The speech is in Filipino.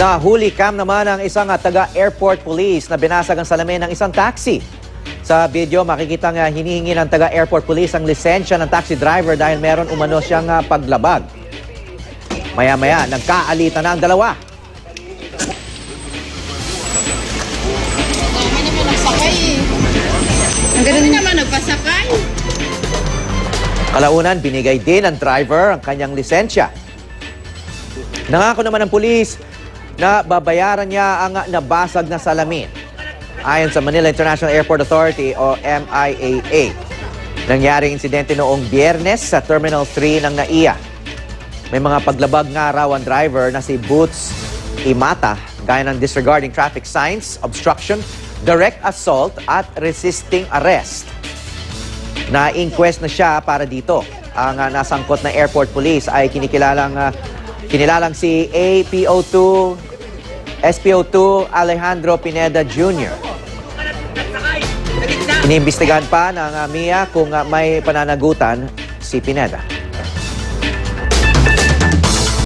Nahuli cam naman ang isang taga-airport police na binasag ang salamin ng isang taxi. Sa video, makikita nga hinihingi ng taga-airport police ang lisensya ng taxi driver dahil meron umano siyang paglabag. Maya-maya, nagkaalitan na ang dalawa. Dami naman nagsakay eh. Ang ganda naman nagpasakay. Kalaunan, binigay din ng driver ang kanyang lisensya. Nangako naman ng pulis na babayaran niya ang nabasag na salamin. Ayon sa Manila International Airport Authority o MIAA. Nangyaring insidente noong Biyernes sa Terminal 3 ng NAIA. May mga paglabag nga raw ang driver na si Boots Imata gaya ng disregarding traffic signs, obstruction, direct assault at resisting arrest. Na-inquest na siya para dito. Ang nasangkot na airport police ay kinilalang si SPO2 Alejandro Pineda Jr. Iniimbestigahan pa ng MIA kung may pananagutan si Pineda.